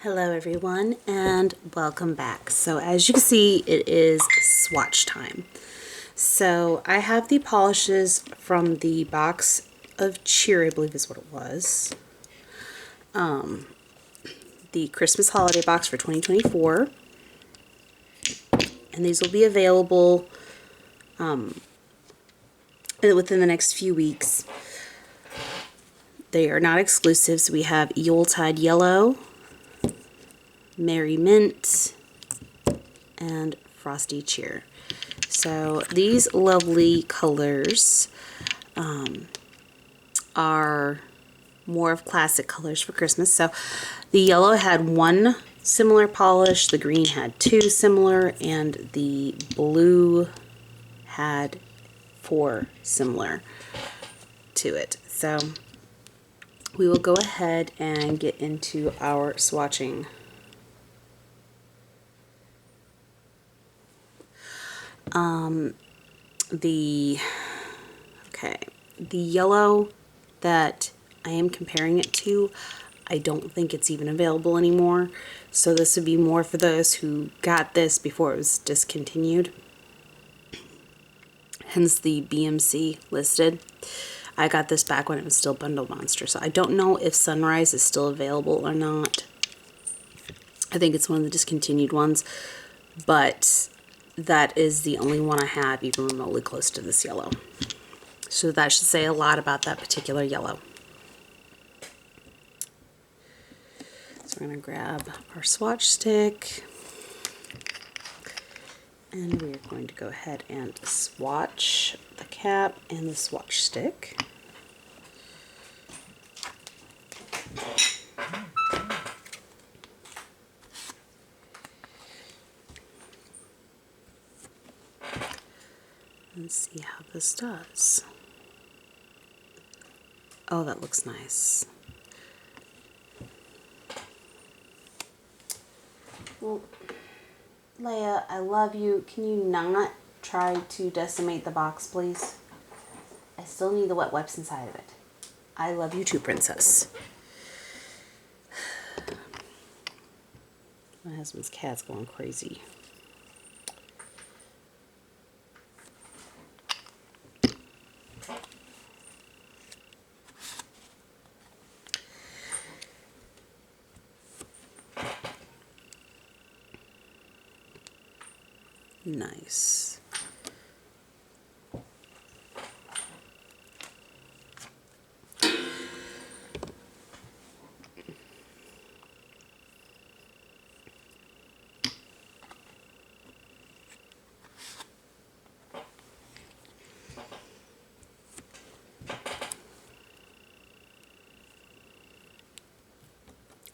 Hello everyone and welcome back. So as you can see, it is swatch time. So I have the polishes from the box of Cheer, I believe is what it was. The Christmas holiday box for 2024. And these will be available within the next few weeks. They are not exclusives. We have Yuletide Yellow, Merry Mint, and Frosty Cheer. So these lovely colors are more of classic colors for Christmas. So the yellow had one similar polish, the green had two similar, and the blue had four similar to it. So we will go ahead and get into our swatching. The yellow that I am comparing it to, I don't think it's even available anymore. So this would be more for those who got this before it was discontinued. Hence the BMC listed. I got this back when it was still Bundle Monster. So I don't know if Sunrise is still available or not. I think it's one of the discontinued ones. But that is the only one I have even remotely close to this yellow. So that should say a lot about that particular yellow. So we're going to grab our swatch stick and we're going to go ahead and swatch the cap and the swatch stick. And see how this does. Oh, that looks nice. Well, Leia, I love you. Can you not try to decimate the box, please? I still need the wet wipes inside of it. I love you too, princess. My husband's cat's going crazy. Nice.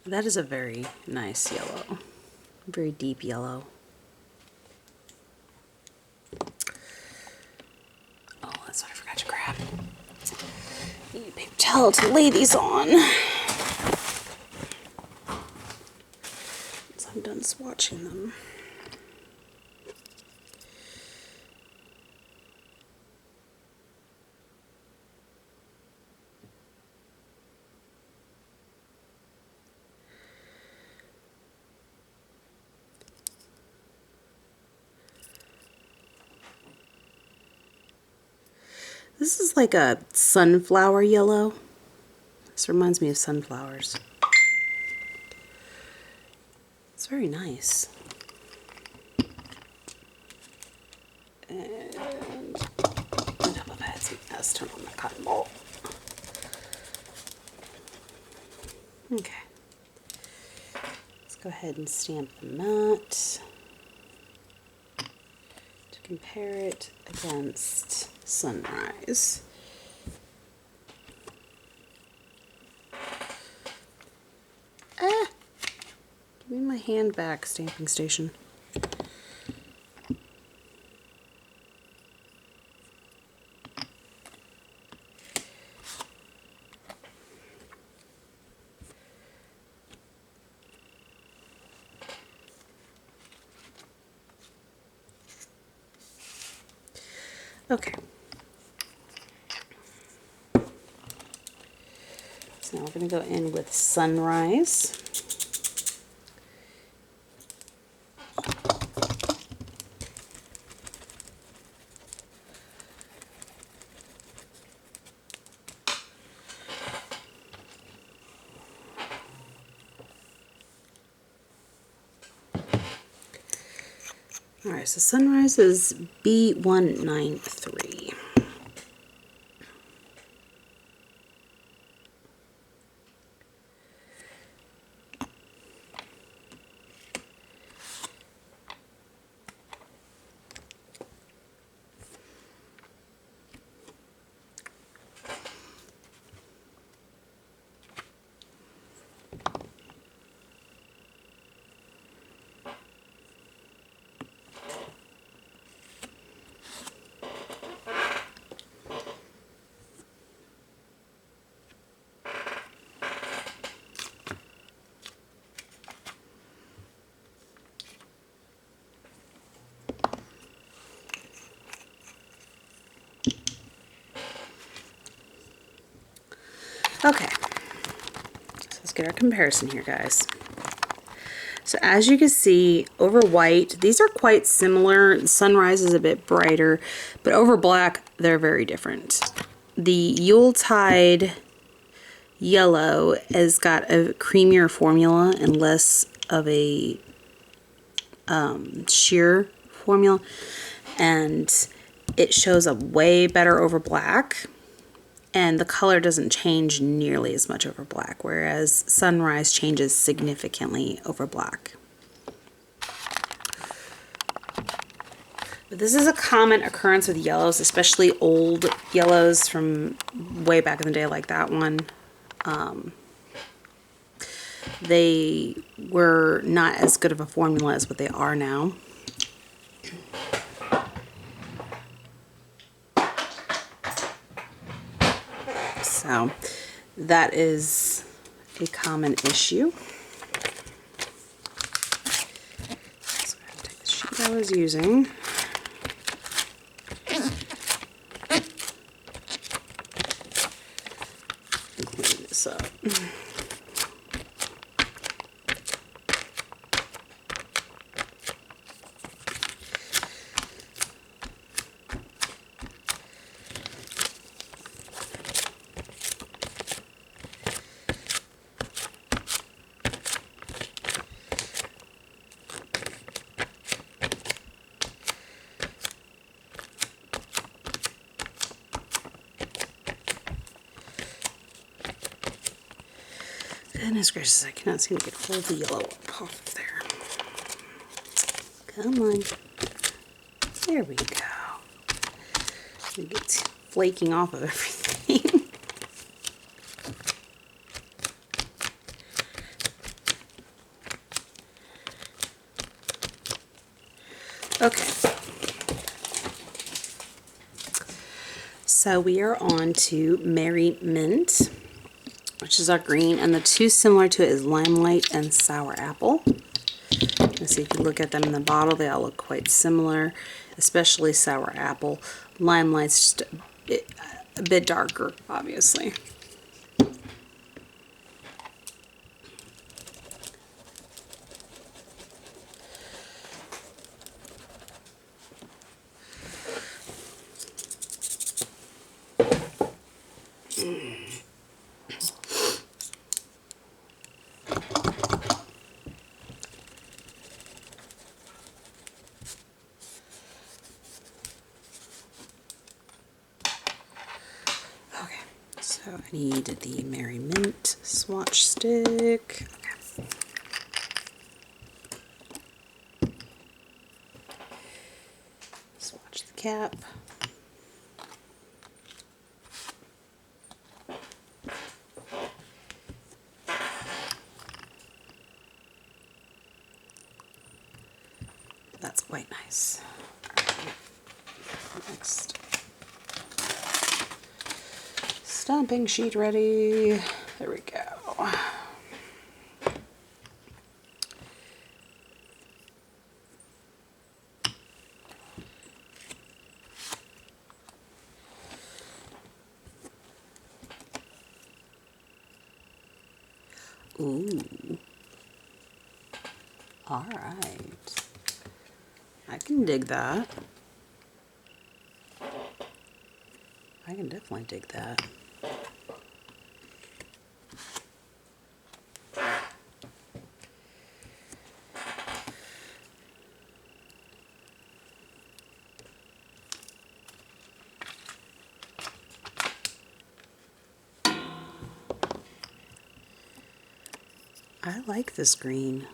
That is a very nice yellow. Very deep yellow. Oh, that's what I forgot to grab. Need a paper towel to lay these on. So I'm done swatching them. This is like a sunflower yellow. This reminds me of sunflowers. It's very nice. And on top of that, let's turn on my cotton ball. Okay. Let's go ahead and stamp the mat to compare it against Sunrise. Ah! Give me my hand back, stamping station. Okay. So now we're going to go in with Sunrise. All right, so Sunrise is B193. Okay, so let's get our comparison here, guys. So as you can see, over white, these are quite similar. Sunrise is a bit brighter, but over black, they're very different. The Yuletide yellow has got a creamier formula and less of a sheer formula, and it shows up way better over black. And the color doesn't change nearly as much over black, whereas Sunrise changes significantly over black. But this is a common occurrence with yellows, especially old yellows from way back in the day, like that one. They were not as good of a formula as what they are now. So that is a common issue. So I'm going to take the sheet I was using. Clean this up. Goodness gracious, I cannot seem to get hold of the yellow off of there. Come on. There we go. It gets flaking off of everything. Okay. So we are on to Merry Mint, which is our green, and the two similar to it is Limelight and Sour Apple. Let's see, if you look at them in the bottle, they all look quite similar, especially Sour Apple. Limelight's just a bit darker, obviously. So I need the Merry Mint swatch stick. Okay. Swatch the cap. That's quite nice. Next. Stamping sheet ready. There we go. Ooh. All right. I can dig that. I can definitely dig that. I like this green.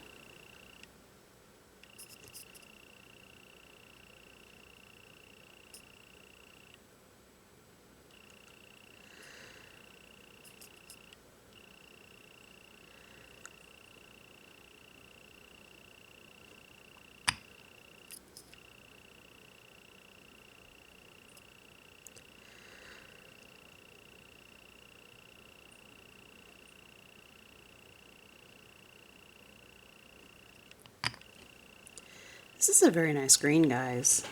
This is a very nice green, guys.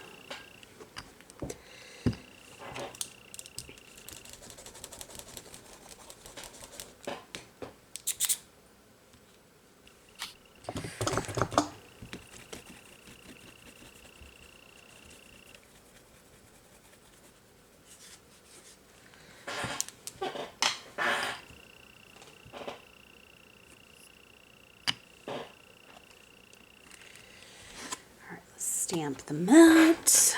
Stamp the mat.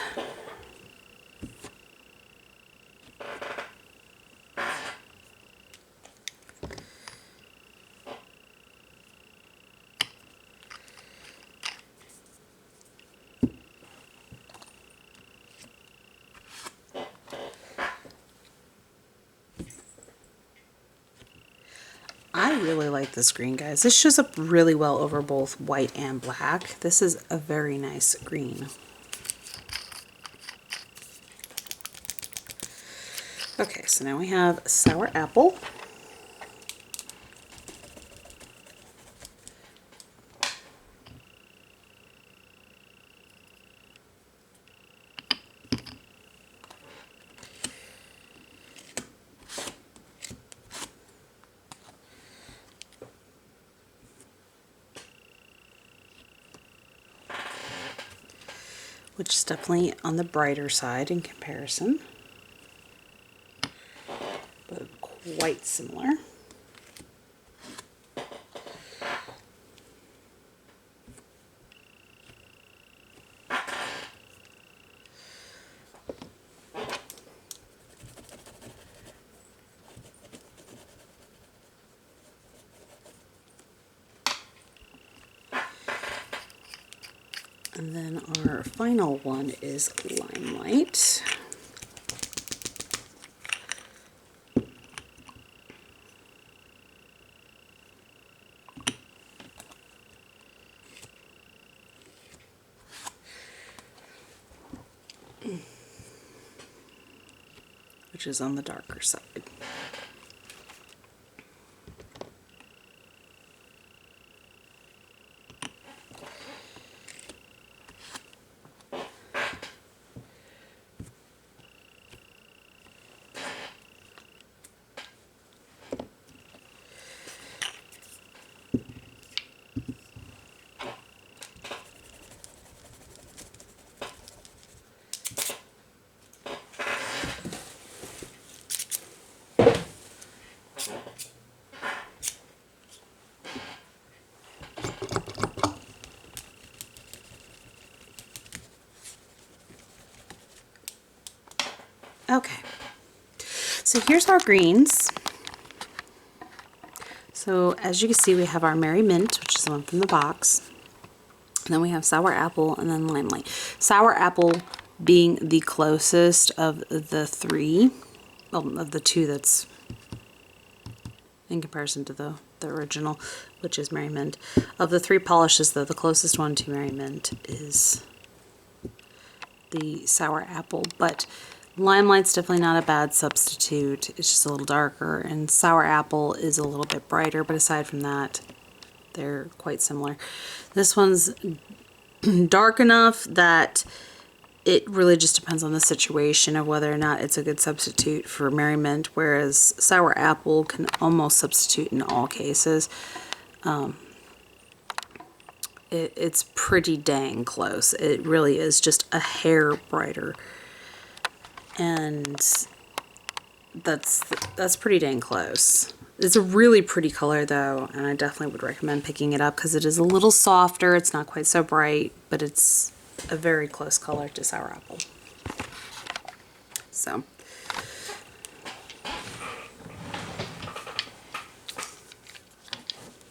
I really like this green, guys. This shows up really well over both white and black. This is a very nice green. Okay, so now we have sour apple. Which is definitely on the brighter side in comparison, but quite similar. And then our final one is Limelight. Which is on the darker side. Okay, so here's our greens. So as you can see, we have our Merry Mint, which is the one from the box. And then we have Sour Apple and then Limelight. Sour Apple being the closest of the three, well, of the two that's in comparison to the original, which is Merry Mint. Of the three polishes, though, the closest one to Merry Mint is the Sour Apple, but Limelight's definitely not a bad substitute. It's just a little darker, and Sour Apple is a little bit brighter, but aside from that, they're quite similar. This one's dark enough that it really just depends on the situation of whether or not it's a good substitute for Merry Mint, whereas Sour Apple can almost substitute in all cases. It's pretty dang close. It really is just a hair brighter. And that's pretty dang close. It's a really pretty color though, and I definitely would recommend picking it up because it is a little softer. It's not quite so bright, but it's a very close color to Sour Apple. So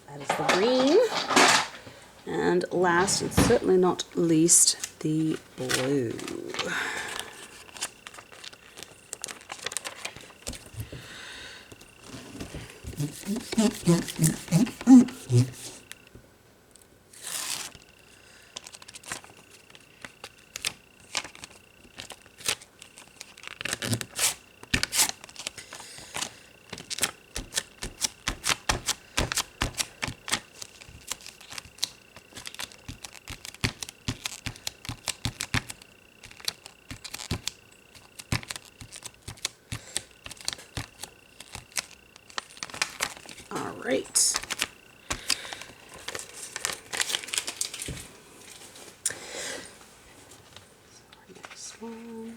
that is the green. And last and certainly not least, the blue. All right. Next one.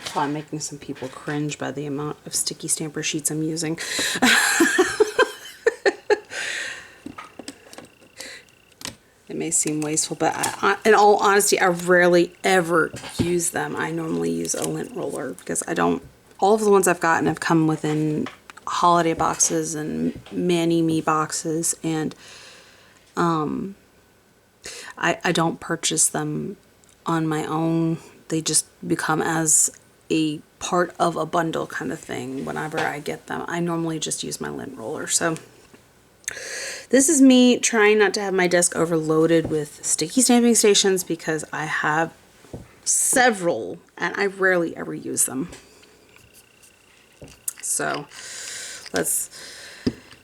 Probably making some people cringe by the amount of sticky stamper sheets I'm using. It may seem wasteful, but in all honesty, I rarely ever use them. I normally use a lint roller because I don't, all of the ones I've gotten have come within holiday boxes and mani-me boxes, and I don't purchase them on my own. They just become as a part of a bundle kind of thing whenever I get them. I normally just use my lint roller. So this is me trying not to have my desk overloaded with sticky stamping stations because I have several and I rarely ever use them. So let's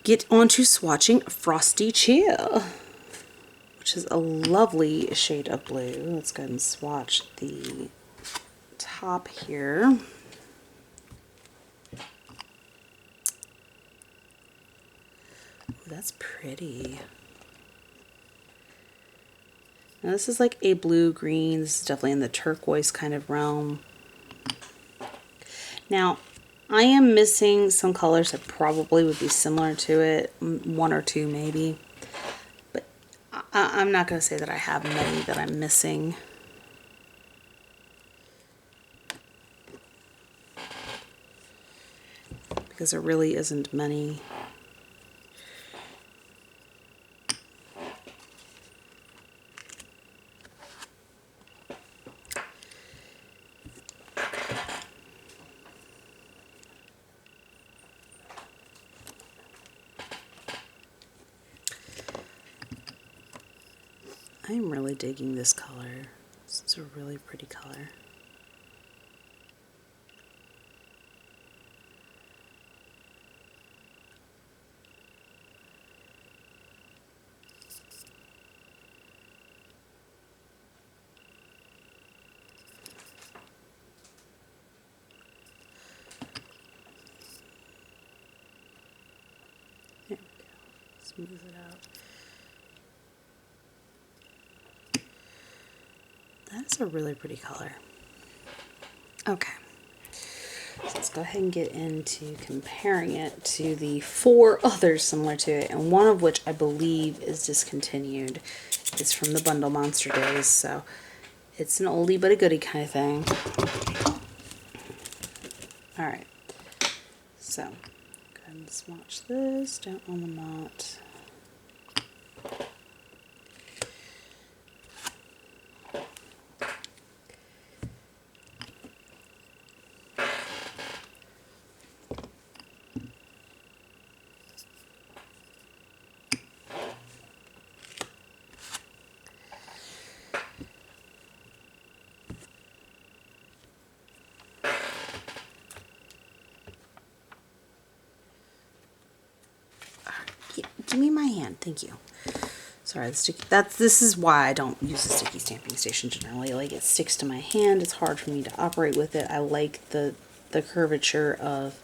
get on to swatching Frosty Chill, which is a lovely shade of blue. Let's go ahead and swatch the top here. Ooh, that's pretty. Now this is like a blue-green. This is definitely in the turquoise kind of realm. Now, I am missing some colors that probably would be similar to it. One or two maybe. But I'm not going to say that I have many that I'm missing. Because there really isn't many. I'm really digging this color. This is a really pretty color. There we go. Smooth it out. That's a really pretty color. Okay, so let's go ahead and get into comparing it to the 4 others similar to it, and one of which I believe is discontinued. It's from the Bundle Monster days, so it's an oldie but a goodie kind of thing. Alright, so go ahead and swatch this, don't on the knot. Give me my hand, thank you. Sorry, this is why I don't use a sticky stamping station generally. Like, it sticks to my hand, it's hard for me to operate with it. I like the curvature of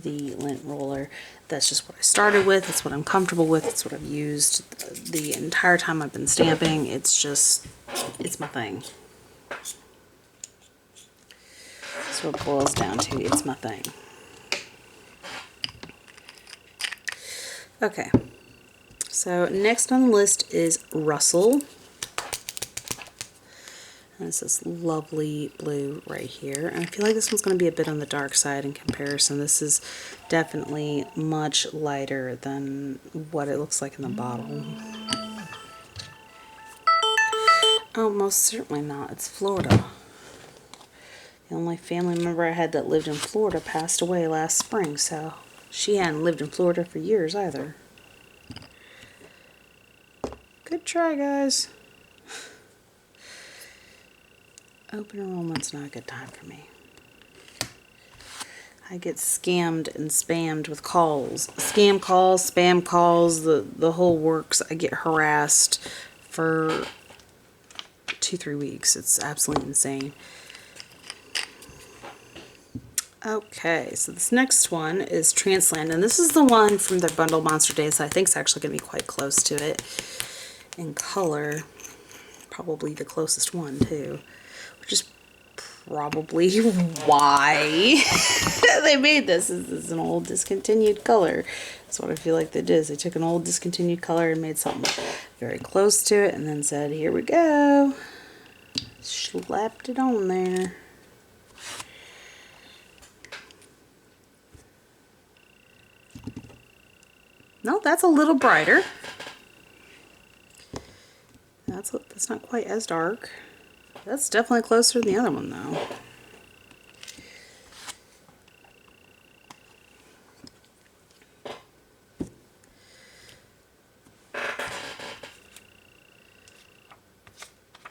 the lint roller. That's just what I started with, it's what I'm comfortable with, it's what I've used the entire time I've been stamping. It's my thing. That's what it boils down to, it's my thing. Okay, so next on the list is Rustle. And it's this lovely blue right here. And I feel like this one's going to be a bit on the dark side in comparison. This is definitely much lighter than what it looks like in the bottle. Oh, most certainly not. It's Florida. The only family member I had that lived in Florida passed away last spring, so she hadn't lived in Florida for years either. Good try, guys. Open enrollment's not a good time for me. I get scammed and spammed with calls. Scam calls, spam calls, the whole works. I get harassed for 2-3 weeks. It's absolutely insane. Okay, so this next one is Transland, and this is the one from the Bundle Monster Days that I think is actually going to be quite close to it in color. Probably the closest one, too, which is probably why they made this. This is an old discontinued color. That's what I feel like they did. They took an old discontinued color and made something very close to it and then said, here we go. Slapped it on there. No, that's a little brighter. That's not quite as dark. That's definitely closer to the other one, though.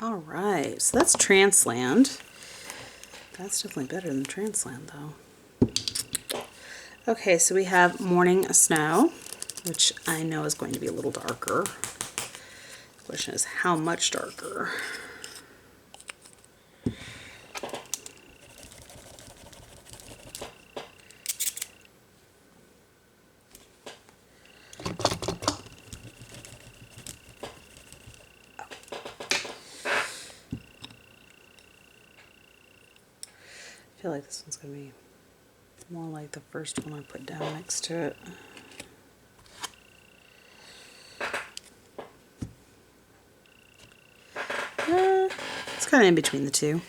All right, so that's Transland. That's definitely better than Transland, though. Okay, so we have Morning Snow, which I know is going to be a little darker. The question is, how much darker? I feel like this one's going to be more like the first one I put down next to it. It's kind of in between the two.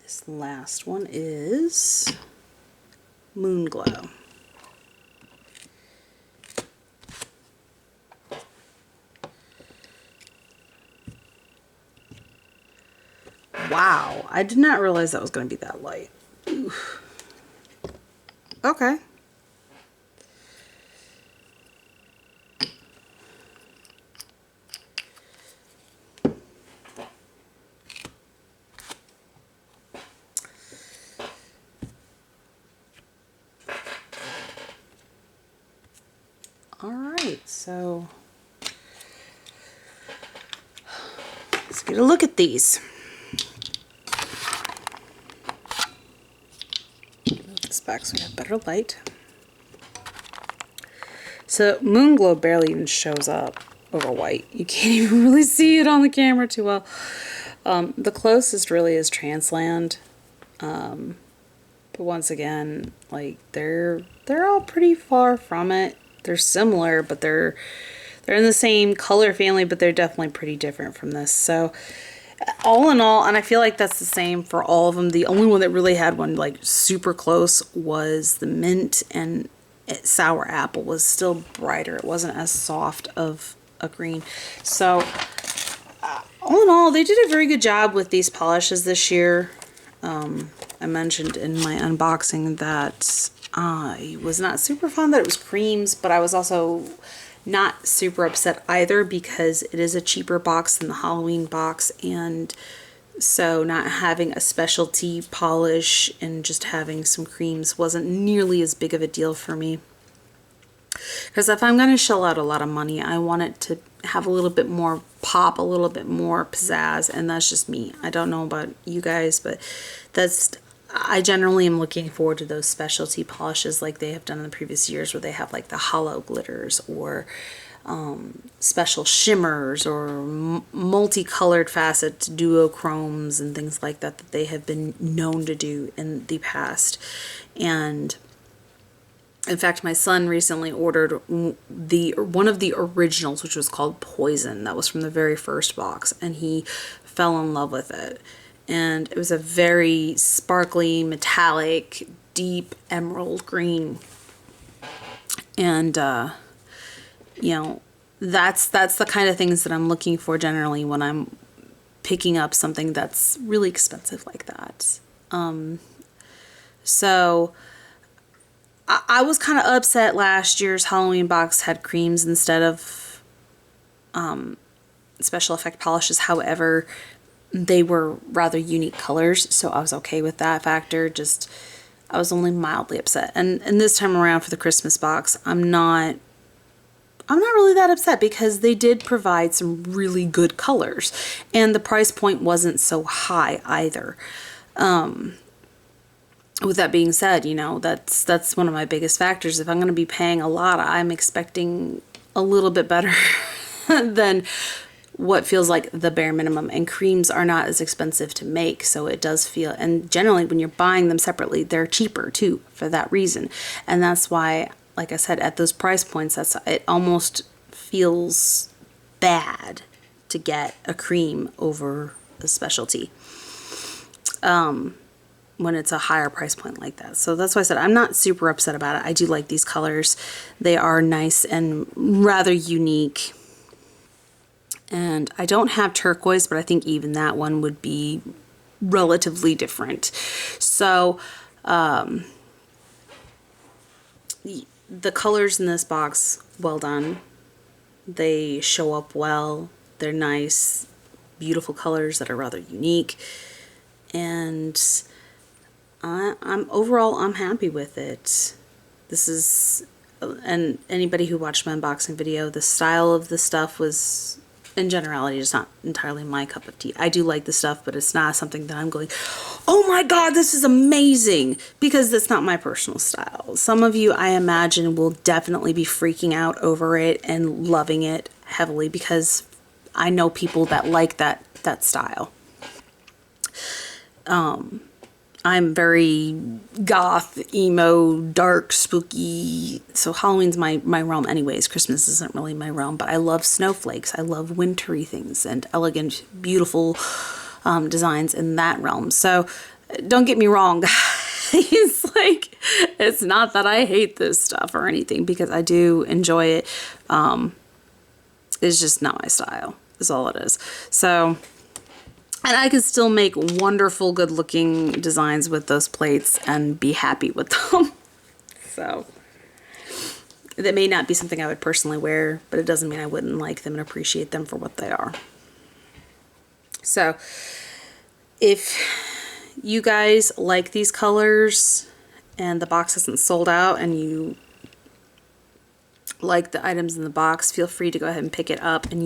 This last one is Moon Glow. Wow, I did not realize that was going to be that light. Oof. Okay. Alright, so let's get a look at these. Move this back so we have better light. So Moon Glow barely even shows up over white. You can't even really see it on the camera too well. The closest really is Transland. But once again, like they're all pretty far from it. They're similar, but they're in the same color family, but they're definitely pretty different from this. So all in all, and I feel like that's the same for all of them. The only one that really had one like super close was the mint, and sour apple was still brighter. It wasn't as soft of a green. So all in all, they did a very good job with these polishes this year. I mentioned in my unboxing that I was not super fond that it was creams, but I was also not super upset either because it is a cheaper box than the Halloween box, and so not having a specialty polish and just having some creams wasn't nearly as big of a deal for me. Because if I'm going to shell out a lot of money, I want it to have a little bit more pop, a little bit more pizzazz, and that's just me. I don't know about you guys, but I generally am looking forward to those specialty polishes like they have done in the previous years, where they have like the hollow glitters or special shimmers or multicolored facet duochromes and things like that that they have been known to do in the past. And in fact, my son recently ordered one of the originals, which was called Poison. That was from the very first box, and he fell in love with it. And it was a very sparkly, metallic, deep emerald green. And you know, that's the kind of things that I'm looking for generally when I'm picking up something that's really expensive like that. So I was kind of upset last year's Halloween box had creams instead of special effect polishes. However, they were rather unique colors, so I was okay with that factor. Just, I was only mildly upset. And this time around for the Christmas box, I'm not really that upset because they did provide some really good colors, and the price point wasn't so high either. With that being said, you know, that's one of my biggest factors. If I'm going to be paying a lot, I'm expecting a little bit better than what feels like the bare minimum. And creams are not as expensive to make, so it does feel, and generally when you're buying them separately, they're cheaper too for that reason. And that's why, like I said, at those price points, it almost feels bad to get a cream over a specialty when it's a higher price point like that. So that's why I said I'm not super upset about it. I do like these colors. They are nice and rather unique. And I don't have turquoise, but I think even that one would be relatively different. So the colors in this box, well done. They show up well. They're nice, beautiful colors that are rather unique. And I'm happy with it. This is, and anybody who watched my unboxing video, the style of the stuff was, in generality, just not entirely my cup of tea. I do like the stuff, but it's not something that I'm going, oh my god, this is amazing, because that's not my personal style. Some of you, I imagine, will definitely be freaking out over it and loving it heavily, because I know people that like that style. I'm very goth, emo, dark, spooky. So Halloween's my realm anyways. Christmas isn't really my realm, but I love snowflakes. I love wintry things and elegant, beautiful designs in that realm. So don't get me wrong, guys. Like, it's not that I hate this stuff or anything, because I do enjoy it. It's just not my style, is all it is. So, and I can still make wonderful, good-looking designs with those plates and be happy with them. So, that may not be something I would personally wear, but it doesn't mean I wouldn't like them and appreciate them for what they are. So, if you guys like these colors and the box isn't sold out and you like the items in the box, feel free to go ahead and pick it up and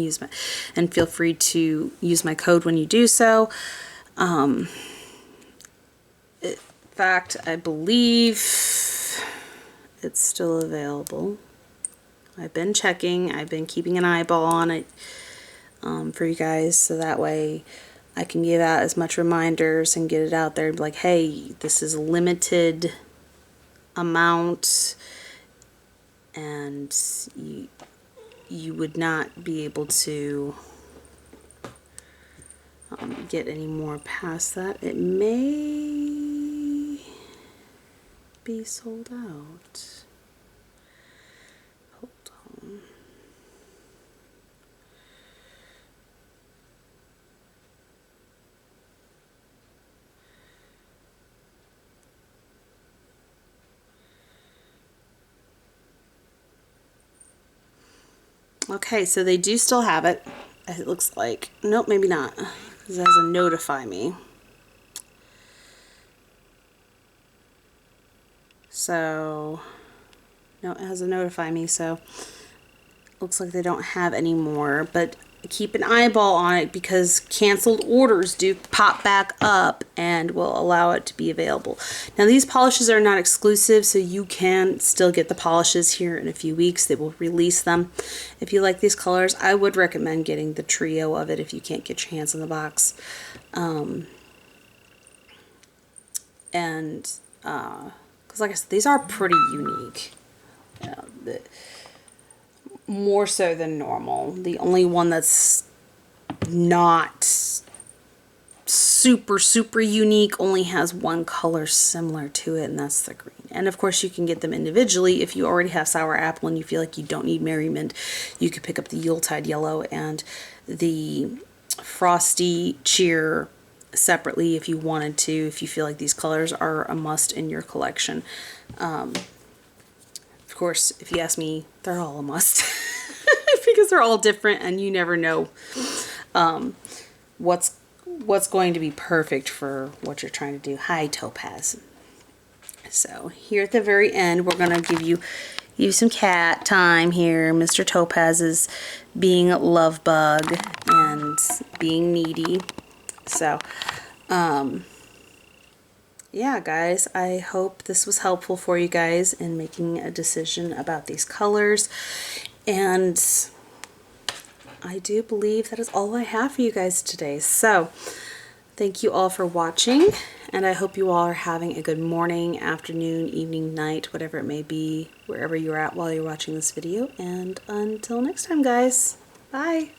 feel free to use my code when you do so. In fact, I believe it's still available. I've been checking. I've been keeping an eyeball on it for you guys, so that way I can give out as much reminders and get it out there. Like, hey, this is a limited amount, and you would not be able to get any more past that. It may be sold out. Hold on. Okay, so they do still have it. It looks like. Nope, maybe not. Because it has a notify me. So No, it has a notify me, so looks like they don't have any more, but keep an eyeball on it because canceled orders do pop back up and will allow it to be available. Now these polishes are not exclusive, so you can still get the polishes here in a few weeks. They will release them. If you like these colors, I would recommend getting the trio of it if you can't get your hands on the box. Because like I said, these are pretty unique. More so than normal. The only one that's not super unique only has one color similar to it, and that's the green. And of course you can get them individually. If you already have sour apple and you feel like you don't need merriment, you could pick up the Yuletide yellow and the frosty cheer separately if you wanted to, if you feel like these colors are a must in your collection. Of course, if you ask me, they're all a must because they're all different and you never know what's going to be perfect for what you're trying to do. Hi, Topaz. So here at the very end, we're going to give you some cat time here. Mr. Topaz is being a love bug and being needy. So, yeah, guys, I hope this was helpful for you guys in making a decision about these colors. And I do believe that is all I have for you guys today. So, thank you all for watching, and I hope you all are having a good morning, afternoon, evening, night, whatever it may be, wherever you're at while you're watching this video. And until next time, guys, bye!